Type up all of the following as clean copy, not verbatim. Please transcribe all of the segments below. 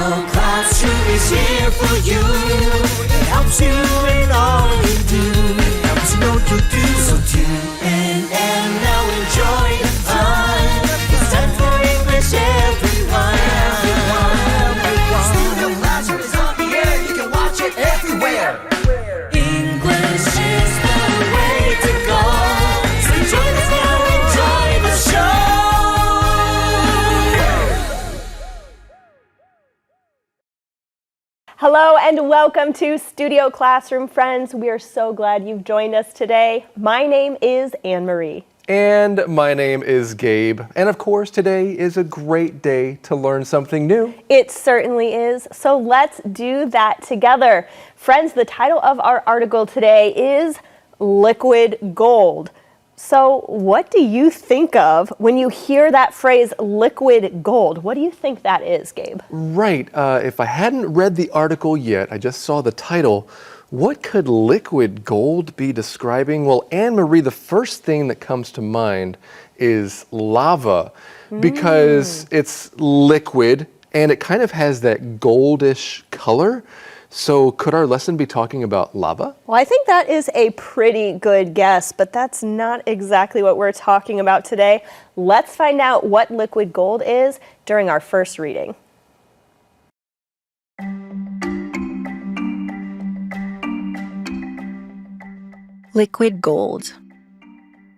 Classroom is here for you. It helps you in all you do. It helps you know to do. So tune in and now enjoy the fun. It's time for English, everyone. Studio Classroom is on the air. You can watch it everywhere. English is the way to go. So join us now, enjoy the show. Hello and welcome to Studio Classroom, friends. We are so glad you've joined us today. My name is Anne-Marie. And my name is Gabe. And of course, today is a great day to learn something new. It certainly is. So let's do that together. Friends, the title of our article today is Liquid Gold. So what do you think of when you hear that phrase liquid gold? What do you think that is, Gabe? Right. If I hadn't read the article yet, I just saw the title. What could liquid gold be describing? Well, Anne-Marie, the first thing that comes to mind is lava because it's liquid and it kind of has that goldish color. So could our lesson be talking about lava? Well, I think that is a pretty good guess, but that's not exactly what we're talking about today. Let's find out what liquid gold is during our first reading. Liquid gold.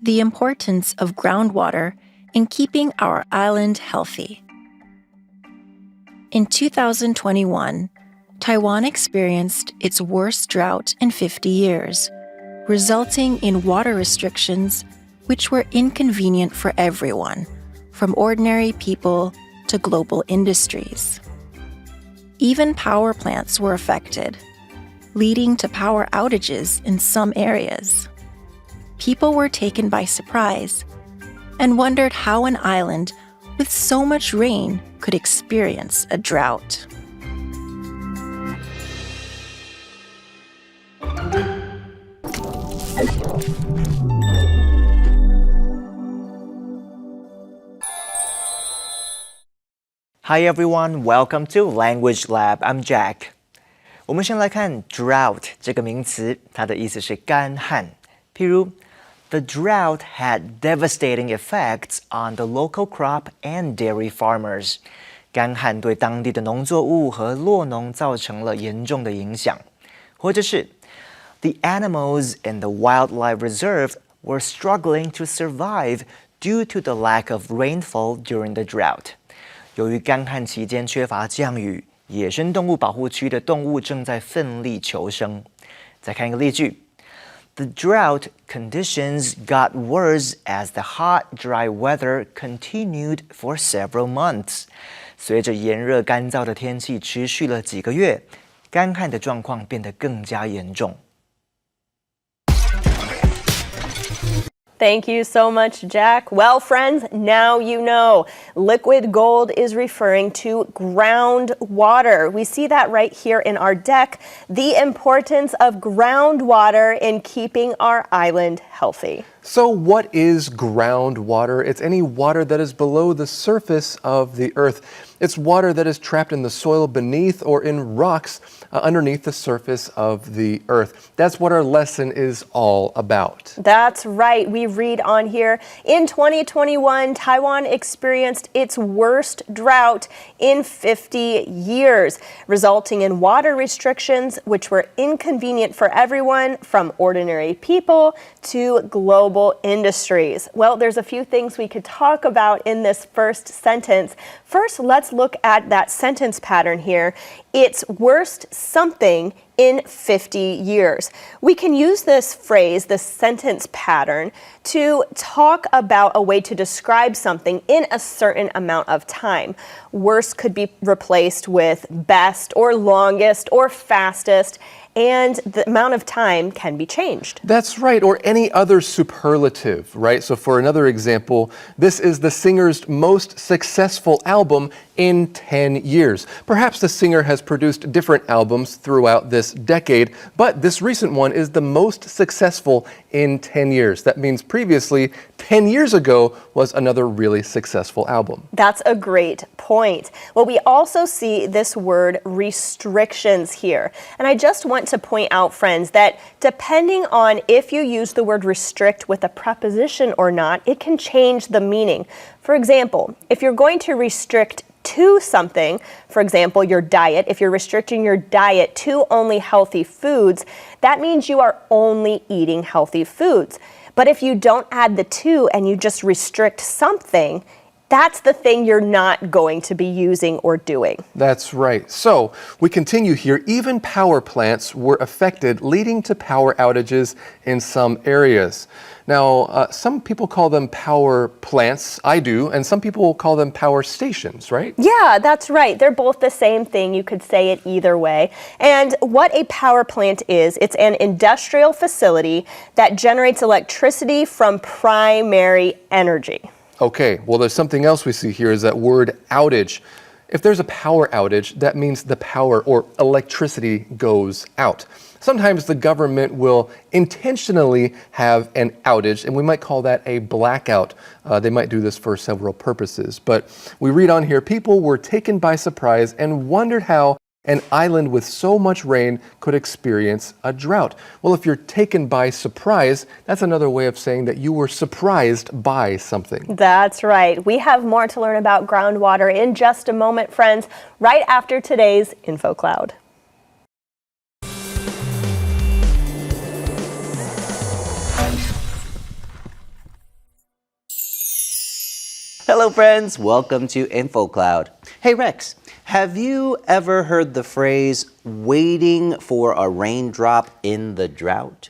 The importance of groundwater in keeping our island healthy. In 2021, Taiwan experienced its worst drought in 50 years, resulting in water restrictions which were inconvenient for everyone, from ordinary people to global industries. Even power plants were affected, leading to power outages in some areas. People were taken by surprise and wondered how an island with so much rain could experience a drought. Hi everyone, welcome to Language Lab. I'm Jack. 我们先来看 drought 这个名词，它的意思是干旱。譬如 The drought had devastating effects on the local crop and dairy farmers. 干旱对当地的农作物和酪农造成了严重的影响。或者是 The animals in the wildlife reserve were struggling to survive due to the lack of rainfall during the drought. 由于干旱期间缺乏降雨，野生动物保护区的动物正在奋力求生。再看一个例句 ：The drought conditions got worse as the hot, dry weather continued for several months. 随着炎热干燥的天气持续了几个月，干旱的状况变得更加严重。Thank you so much, Jack. Well, friends, now you know. Liquid gold is referring to groundwater. We see that right here in our deck. The importance of groundwater in keeping our island healthy. So what is groundwater? It's any water that is below the surface of the earth. It's water that is trapped in the soil beneath or in rocks underneath the surface of the earth. That's what our lesson is all about. That's right. We read on here, in 2021, Taiwan experienced its worst drought in 50 years, resulting in water restrictions which were inconvenient for everyone, from ordinary people to global industries. Well, there's a few things we could talk about in this first sentence. First, let's look at that sentence pattern here. It's worst something in 50 years. We can use this phrase, the sentence pattern, to talk about a way to describe something in a certain amount of time. Worst could be replaced with best or longest or fastest, and the amount of time can be changed. That's right, or any other superlative, right? So for another example, this is the singer's most successful album in 10 years. Perhaps the singer has produced different albums throughout this decade, but this recent one is the most successful in 10 years. That means previously, 10 years ago, was another really successful album. That's a great point. Well, we also see this word restrictions here. And I just want to point out, friends, that depending on if you use the word restrict with a preposition or not, it can change the meaning. For example, if you're going to restrict to something, for example, your diet, if you're restricting your diet to only healthy foods, that means you are only eating healthy foods. But if you don't add the to and you just restrict something, that's the thing you're not going to be using or doing. That's right. So we continue here. Even power plants were affected, leading to power outages in some areas. Now, some people call them power plants. I do. And some people call them power stations, right? Yeah, that's right. They're both the same thing. You could say it either way. And what a power plant is, it's an industrial facility that generates electricity from primary energy. Okay, well, there's something else we see here is that word outage. If there's a power outage, that means the power or electricity goes out. Sometimes the government will intentionally have an outage, and we might call that a blackout. They might do this for several purposes. But we read on here, people were taken by surprise and wondered how an island with so much rain could experience a drought. Well, if you're taken by surprise, that's another way of saying that you were surprised by something. That's right. We have more to learn about groundwater in just a moment, friends, right after today's Info Cloud. Hello friends, welcome to InfoCloud. Hey Rex, have you ever heard the phrase waiting for a raindrop in the drought?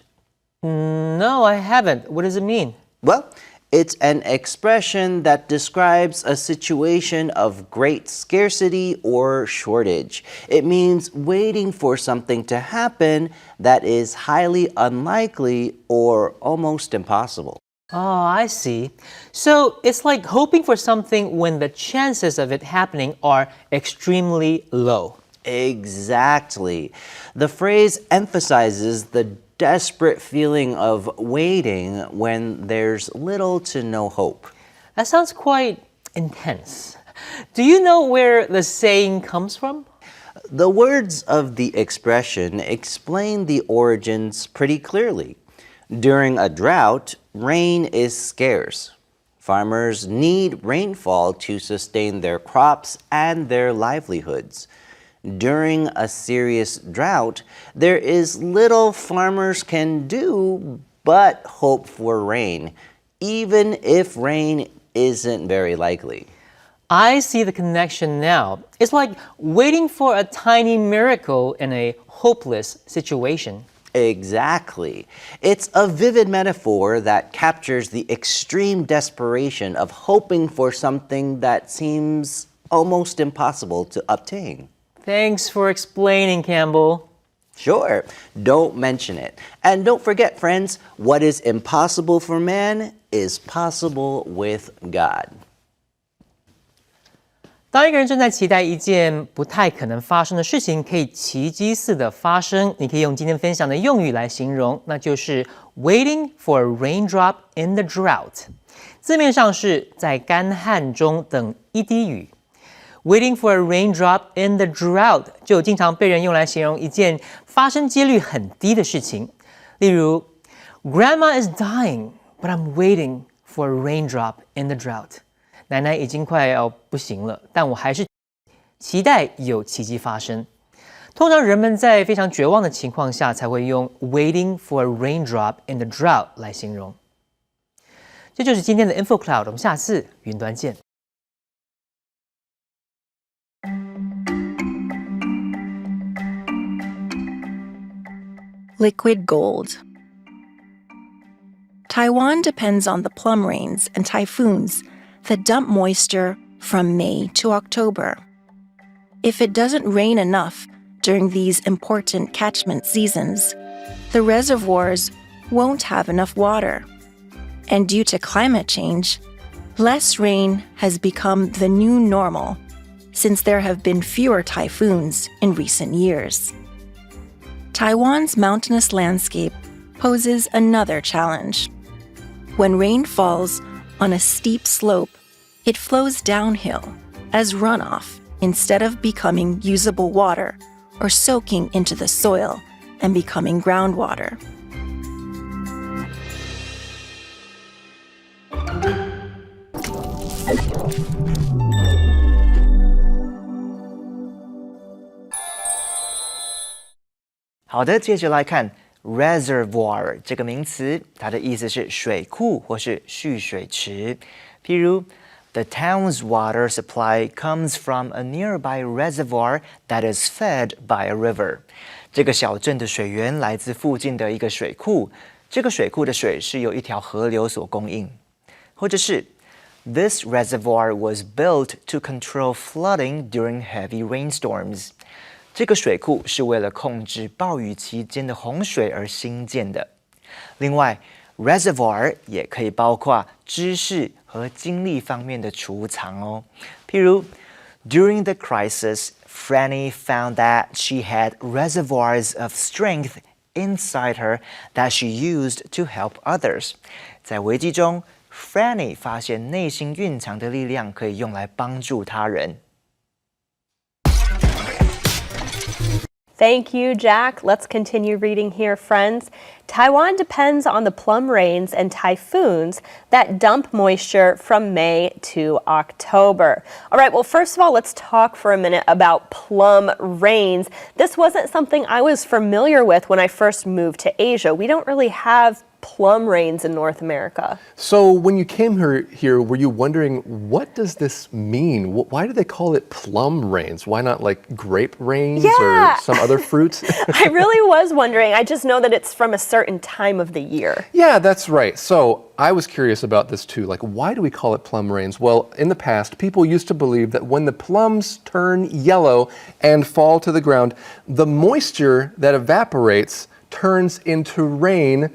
No, I haven't. What does it mean? Well, it's an expression that describes a situation of great scarcity or shortage. It means waiting for something to happen that is highly unlikely or almost impossible. Oh, I see. So it's like hoping for something when the chances of it happening are extremely low. Exactly. The phrase emphasizes the desperate feeling of waiting when there's little to no hope. That sounds quite intense. Do you know where the saying comes from? The words of the expression explain the origins pretty clearly. During a drought, rain is scarce. Farmers need rainfall to sustain their crops and their livelihoods. During a serious drought, there is little farmers can do but hope for rain, even if rain isn't very likely. I see the connection now. It's like waiting for a tiny miracle in a hopeless situation. Exactly. It's a vivid metaphor that captures the extreme desperation of hoping for something that seems almost impossible to obtain. Thanks for explaining, Campbell. Sure, don't mention it. And don't forget, friends, what is impossible for man is possible with God. 当一个人正在期待一件不太可能发生的事情可以奇迹似的发生，你可以用今天分享的用语来形容，那就是 waiting for a raindrop in the drought。字面上是在干旱中等一滴雨。Waiting for a raindrop in the drought 就经常被人用来形容一件发生几率很低的事情。例如 Grandma is dying, but I'm waiting for a raindrop in the drought。奶奶已经快要不行了，但我还是期待有奇迹发生。通常人们在非常绝望的情况下才会用 waiting for a raindrop in the drought 来形容。这就是今天的 Info Cloud， 我们下次云端见。Liquid gold. Taiwan depends on the plum rains and typhoons that dump moisture from May to October. If it doesn't rain enough during these important catchment seasons, the reservoirs won't have enough water. And due to climate change, less rain has become the new normal, since there have been fewer typhoons in recent years. Taiwan's mountainous landscape poses another challenge. When rain falls on a steep slope, it flows downhill as runoff instead of becoming usable water or soaking into the soil and becoming groundwater. "好的，接着来看 reservoir 这个名词，它的意思是水库或是蓄水池。譬如 The town's water supply comes from a nearby reservoir that is fed by a river. 这个小镇的水源来自附近的一个水库，这个水库的水是由一条河流所供应。或者是 This reservoir was built to control flooding during heavy rainstorms. 这个水库是为了控制暴雨期间的洪水而兴建的。另外 reservoir 也可以包括知识和精力方面的储藏哦。譬如 During the crisis, Franny found that she had reservoirs of strength inside her that she used to help others. 在危机中 Franny 发现内心蕴藏的力量可以用来帮助他人。Thank you, Jack. Let's continue reading here, friends. Taiwan depends on the plum rains and typhoons that dump moisture from May to October. All right, well, first of all, let's talk for a minute about plum rains. This wasn't something I was familiar with when I first moved to Asia. We don't really have plum rains in North America. So when you came here, were you wondering, what does this mean? Why do they call it plum rains? Why not like grape rains or some other fruits? I really was wondering. I just know that it's from a certain time of the year. Yeah, that's right. So I was curious about this too. Like, why do we call it plum rains? Well, in the past, people used to believe that when the plums turn yellow and fall to the ground, the moisture that evaporates turns into rain.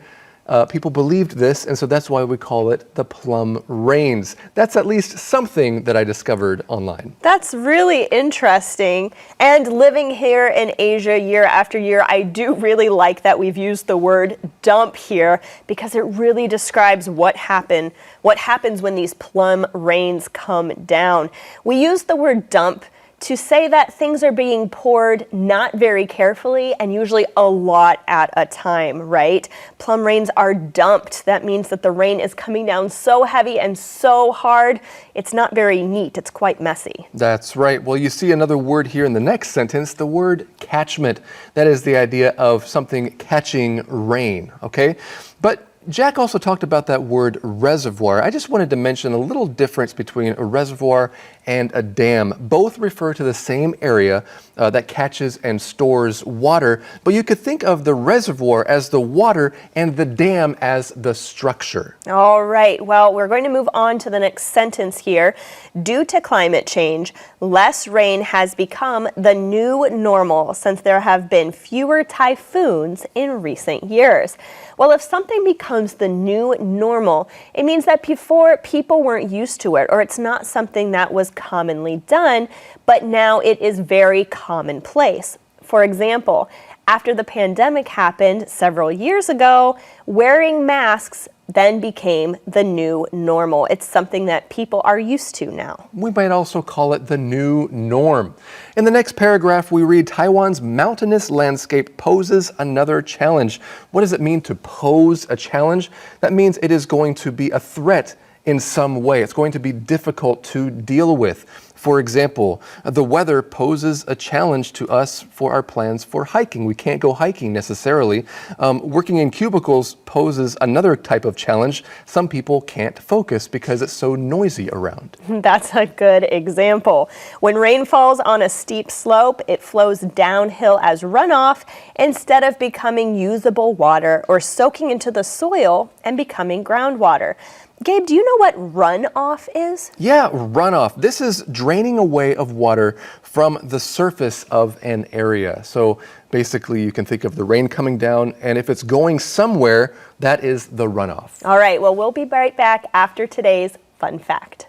People believed this, and so that's why we call it the plum rains. That's at least something that I discovered online. That's really interesting. And living here in Asia year after year, I do really like that we've used the word dump here because it really describes what happens when these plum rains come down. We use the word dump to say that things are being poured not very carefully and usually a lot at a time, right? Plum rains are dumped. That means that the rain is coming down so heavy and so hard, it's not very neat. It's quite messy. That's right. Well, you see another word here in the next sentence, the word catchment. That is the idea of something catching rain, okay? But Jack also talked about that word reservoir. I just wanted to mention a little difference between a reservoir and a dam. Both refer to the same area that catches and stores water, but you could think of the reservoir as the water and the dam as the structure. All right, well, we're going to move on to the next sentence here. Due to climate change, less rain has become the new normal since there have been fewer typhoons in recent years. Well, if something becomes the new normal, it means that before people weren't used to it, or it's not something that was commonly done, but now it is very commonplace. For example, after the pandemic happened several years ago, wearing masks then became the new normal. It's something that people are used to now. We might also call it the new norm. In the next paragraph, we read, Taiwan's mountainous landscape poses another challenge. What does it mean to pose a challenge? That means it is going to be a threat in some way. It's going to be difficult to deal with. For example, the weather poses a challenge to us for our plans for hiking. We can't go hiking necessarily. Working in cubicles poses another type of challenge. Some people can't focus because it's so noisy around. That's a good example. When rain falls on a steep slope, it flows downhill as runoff instead of becoming usable water or soaking into the soil and becoming groundwater. Gabe, do you know what runoff is? Yeah, runoff. This is draining away of water from the surface of an area. So basically, you can think of the rain coming down, and if it's going somewhere, that is the runoff. All right, well, we'll be right back after today's fun fact.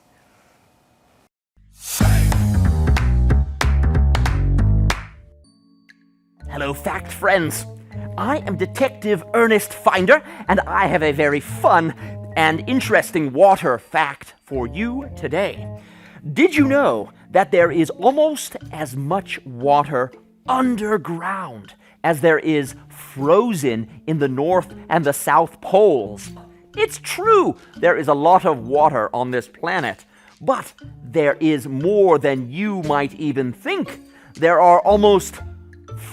Hello, fact friends. I am Detective Ernest Finder, and I have a very fun and interesting water fact for you today. Did you know that there is almost as much water underground as there is frozen in the North and the South Poles? It's true, there is a lot of water on this planet, but there is more than you might even think. There are almost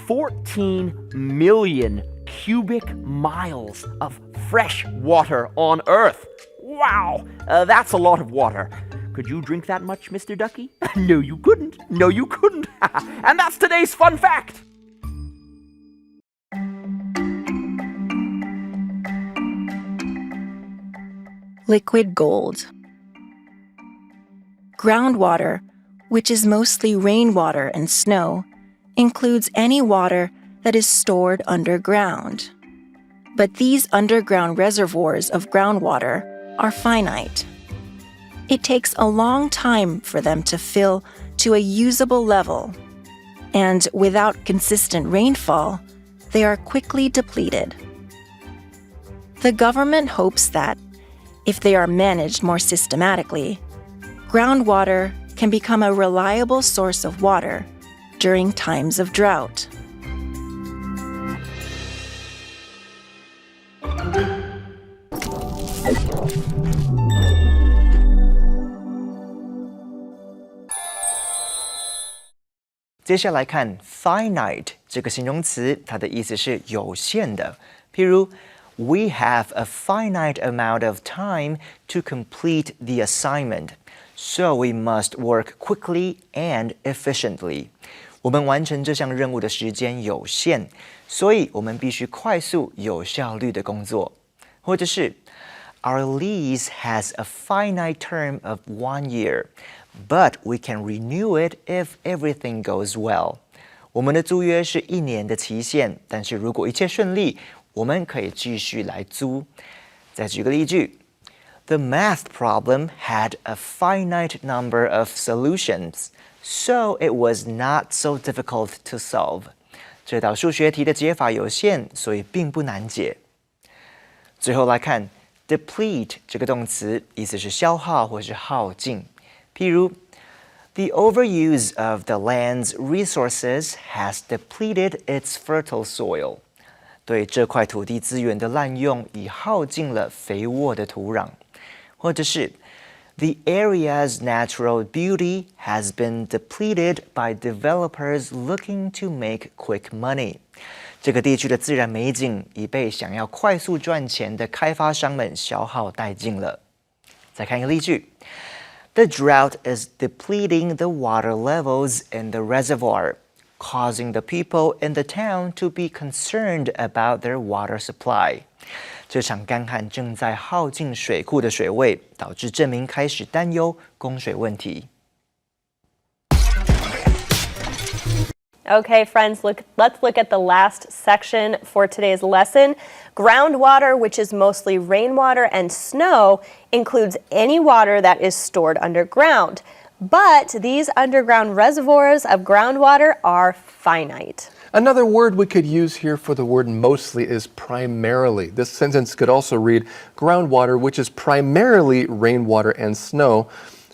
14 million cubic miles of fresh water on Earth. Wow, that's a lot of water. Could you drink that much, Mr. Ducky? No, you couldn't. No, you couldn't. And that's today's fun fact. Liquid gold. Groundwater, which is mostly rainwater and snow, includes any water that is stored underground. But these underground reservoirs of groundwater are finite. It takes a long time for them to fill to a usable level, and without consistent rainfall, they are quickly depleted. The government hopes that, if they are managed more systematically, groundwater can become a reliable source of water during times of drought.接下来看 finite 这个形容词，它的意思是有限的。譬如 We have a finite amount of time to complete the assignment, so we must work quickly and efficiently. 我们完成这项任务的时间有限，所以我们必须快速、有效率的工作。或者是 Our lease has a finite term of 1 year, but we can renew it if everything goes well. 我们的租约是1年的期限，但是如果一切顺利，我们可以继续来租。再举个例句 The math problem had a finite number of solutions, so it was not so difficult to solve. 这道数学题的解法有限，所以并不难解。最后来看 deplete 这个动词，意思是消耗或是耗尽。譬如 The overuse of the land's resources has depleted its fertile soil. 对这块土地资源的滥用已耗尽了肥沃的土壤。或者是 The area's natural beauty has been depleted by developers looking to make quick money. 这个地区的自然美景已被想要快速赚钱的开发商们消耗殆尽了。再看一个例句 The drought is depleting the water levels in the reservoir, causing the people in the town to be concerned about their water supply. 这场干旱正在耗尽水库的水位，导致镇民开始担忧供水问题。Okay, friends, let's look at the last section for today's lesson. Groundwater, which is mostly rainwater and snow, includes any water that is stored underground. But these underground reservoirs of groundwater are finite. Another word we could use here for the word mostly is primarily. This sentence could also read, groundwater, which is primarily rainwater and snow,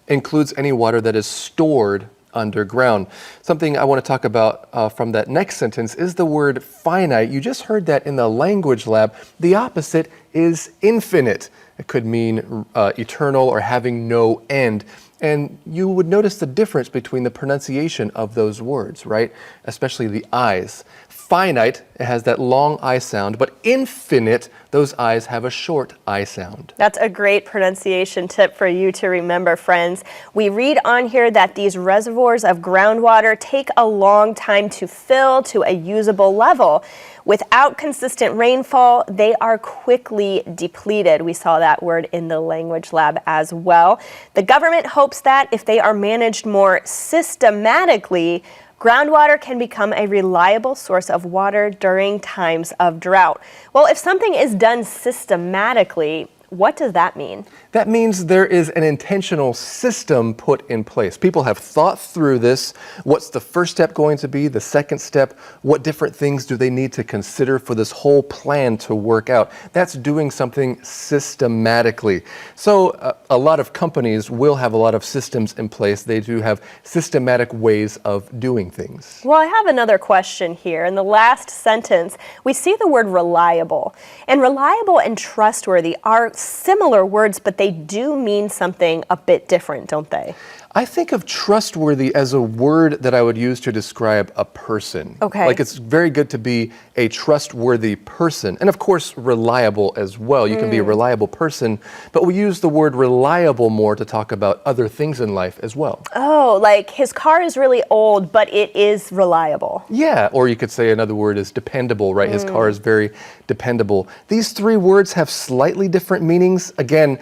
includes any water that is stored underground. Something I want to talk about from that next sentence is the word finite. You just heard that in the language lab. The opposite is infinite. It could mean eternal or having no end. And you would notice the difference between the pronunciation of those words, right? Especially the I's. Finite, it has that long I sound, but infinite, those I's have a short I sound. That's a great pronunciation tip for you to remember, friends. We read on here that these reservoirs of groundwater take a long time to fill to a usable level. Without consistent rainfall, they are quickly depleted. We saw that word in the language lab as well. The government hopes that if they are managed more systematically, groundwater can become a reliable source of water during times of drought. Well, if something is done systematically, What does that mean? That means there is an intentional system put in place. People have thought through this. What's the first step going to be? The second step? What different things do they need to consider for this whole plan to work out? That's doing something systematically. So a lot of companies will have a lot of systems in place. They do have systematic ways of doing things. Well, I have another question here. In the last sentence, we see the word reliable. And reliable and trustworthy are similar words, but they do mean something a bit different, don't they? I think of trustworthy as a word that I would use to describe a person. Okay. Like it's very good to be a trustworthy person. And of course, reliable as well. You can be a reliable person, but we use the word reliable more to talk about other things in life as well. Oh, like his car is really old, but it is reliable. Yeah, or you could say another word is dependable, right? His car is very dependable. These three words have slightly different meanings. Again,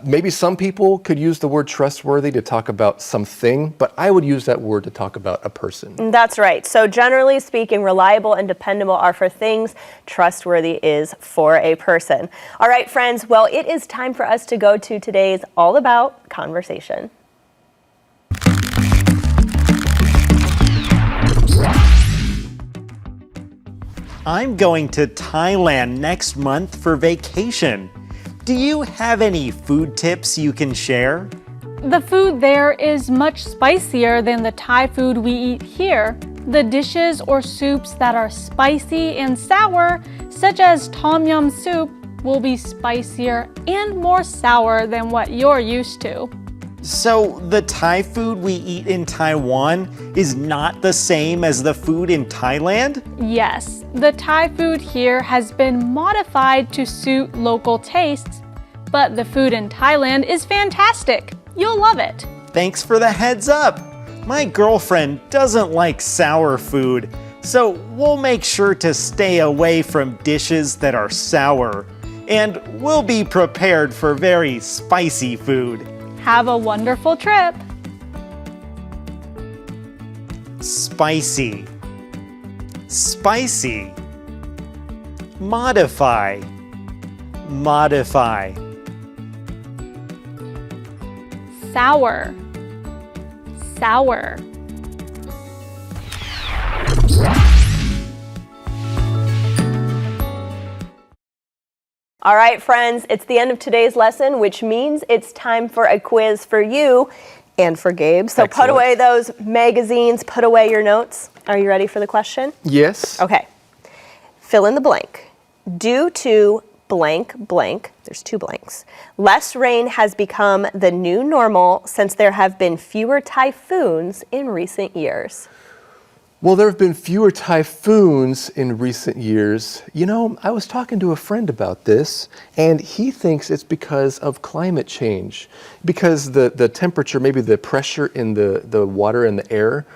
maybe some people could use the word trustworthy to talk about something, but I would use that word to talk about a person. That's right. So generally speaking, reliable and dependable are for things. Trustworthy is for a person. All right, friends. Well, it is time for us to go to today's All About conversation. I'm going to Thailand next month for vacation. Do you have any food tips you can share? The food there is much spicier than the Thai food we eat here. The dishes or soups that are spicy and sour, such as tom yum soup, will be spicier and more sour than what you're used to. So the Thai food we eat in Taiwan is not the same as the food in Thailand? Yes, the Thai food here has been modified to suit local tastes, but the food in Thailand is fantastic. You'll love it. Thanks for the heads up. My girlfriend doesn't like sour food, so we'll make sure to stay away from dishes that are sour. And we'll be prepared for very spicy food. Have a wonderful trip. Spicy. Spicy. Modify. Modify. Sour. Sour. All right, friends, it's the end of today's lesson, which means it's time for a quiz for you and for Gabe. So Excellent. Put away those magazines, put away your notes. Are you ready for the question? Yes. Okay. Fill in the blank. Due to blank blank, there's two blanks, less rain has become the new normal since there have been fewer typhoons in recent years. Well, there have been fewer typhoons in recent years. You know, I was talking to a friend about this, and he thinks it's because of climate change. Because the temperature, maybe the pressure in the water and the air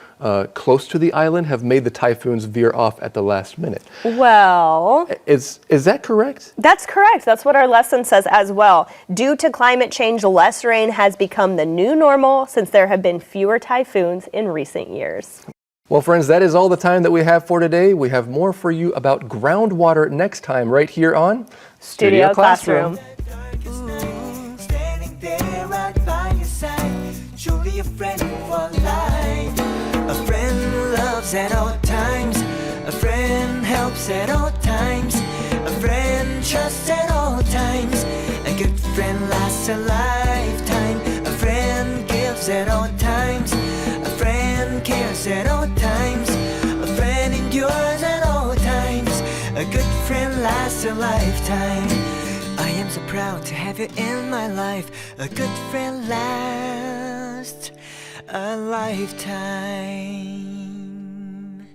close to the island have made the typhoons veer off at the last minute. Well, Is that correct? that's correct. That's what our lesson says as well. Due to climate change, less rain has become the new normal since there have been fewer typhoons in recent years. Well, friends, that is all the time that we have for today. We have more for you about groundwater next time right here on Studio Classroom. Standing there right by your side, truly a friend for life. A friend who loves at all times, a friend helps at all times, a friend trusts at all times. A good friend lasts a lifetime. A friend gives at all times, a friend cares at all times, a friend endures at all times. A good friend lasts a lifetime. I am so proud to have you in my life. A good friend lasts a lifetime.